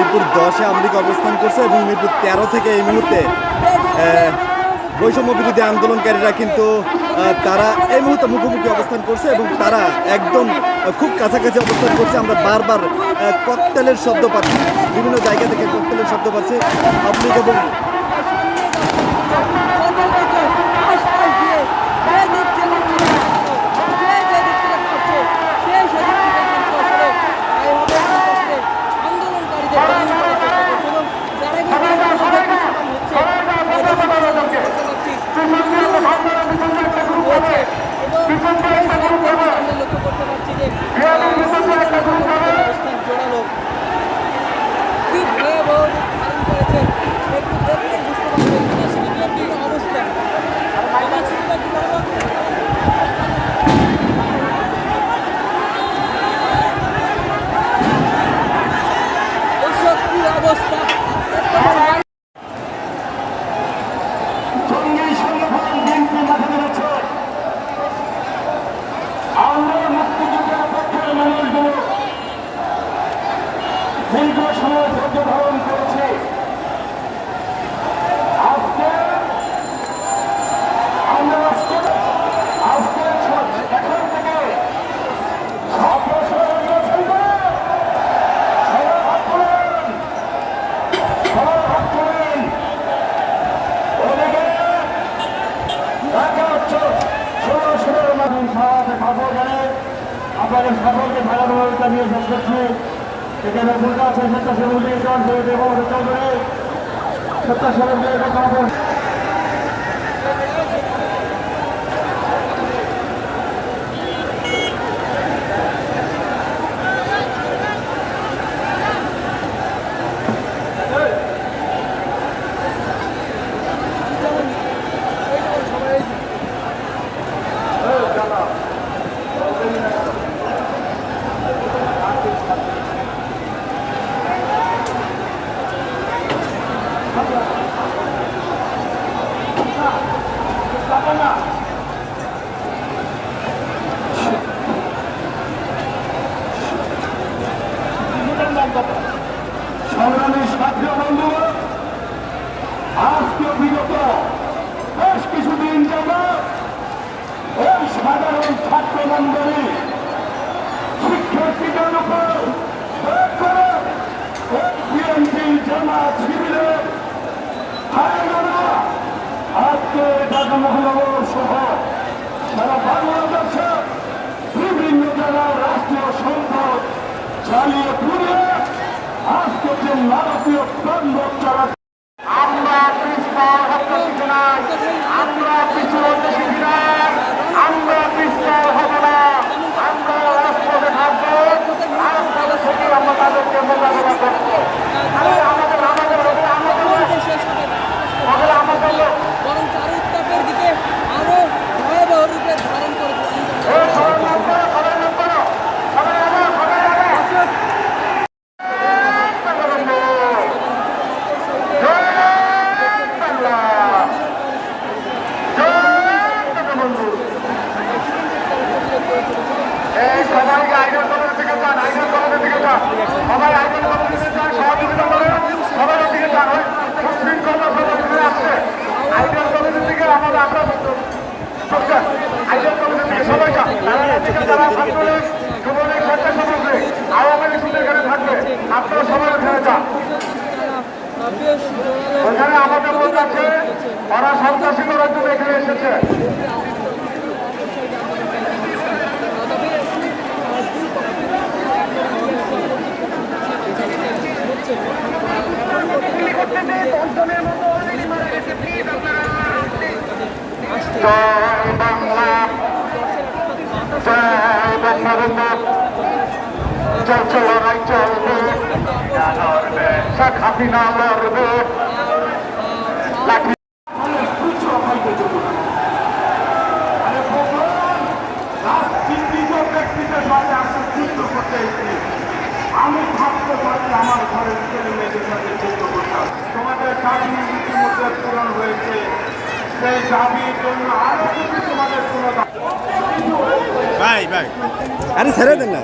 মিরপুর 10-এ আওয়ামী লীগ অবস্থান করছে এবং মিরপুর 13 থেকে এই মুহূর্তে বৈষম্য বিরোধী আন্দোলনকারীরা কিন্তু তারা এই মুহূর্তে মুখোমুখি অবস্থান করছে এবং তারা একদম খুব কাছাকাছি অবস্থান করছে। আমরা বারবার ককটেলের শব্দ পাচ্ছি, বিভিন্ন জায়গা থেকে ককটেলের শব্দ পাচ্ছি। আওয়ামী লীগ এবং আপনাদের সকলকে ভালোভাবে জানিয়ে শেষ করছি। এখানে ভূমিকা আছে স্বেচ্ছাসেবী চৌধুরী স্বেচ্ছাসেবী সংগ্রামী সাথী বন্ধু, আজকে বিগত বেশ কিছুদিন যাবৎ এই সাধারণ ছাত্র মন্ডলী শিক্ষার্থীদের উপর বিএনপি জামাত শিবিরের হায়নারা আজকে ঢাকা মহানগর সহ সারা বাংলাদেশে বিভিন্ন জেলার রাষ্ট্রীয় সম্পদ চালিয়ে পুড়িয়ে আজকে যে নারকীয় তাণ্ডব চালাচ্ছে। আমরা পিছপা হতে শিখি নাই, আমরা পিছু হতে শিখি নাই, আমরা পিছপা হব না, আমরা রাজপথে থাকবো, রাজপথে থেকে আমরা তাদেরকে মোকাবিলা করবো। সবাইকে আইনের কলেজের দিকে যান, আইনের কলেজের দিকে যান, সবাই আইনের কলেজের দিকে যান, সহযোগিতা করেন, সবাই দিকে যান। ওই সুশৃঙ্খলা সমাজে আসছে আইনের কলেজের দিকে আমাদের আমরা আইনের কলেজের দিকে সবাই যান। যারা ছাত্রলীগ যুবলীগ স্বেচ্ছাসেবী আওয়ামী লীগ শুধু এখানে থাকবে, আপনারা সবাই ওখানে যান। ওখানে আমাদের লোক আছে, ওরা সন্ত্রাসী করার জন্য এখানে এসেছে। জয় বাংলা, জয় বঙ্গবন্ধু, চলছে লড়াই চলবে, শেখ হাসিনা লড়বে। আমি ভাবতে পারি আমার ঘরের ছেলে মেয়েদের সাথে যুদ্ধ করতাম। তোমাদের দাবি ইতিমধ্যে পূরণ হয়েছে, সেই দাবির জন্য আরো কিছু তোমাদের কোনো ভাই আরে ছেড়ে দেন না।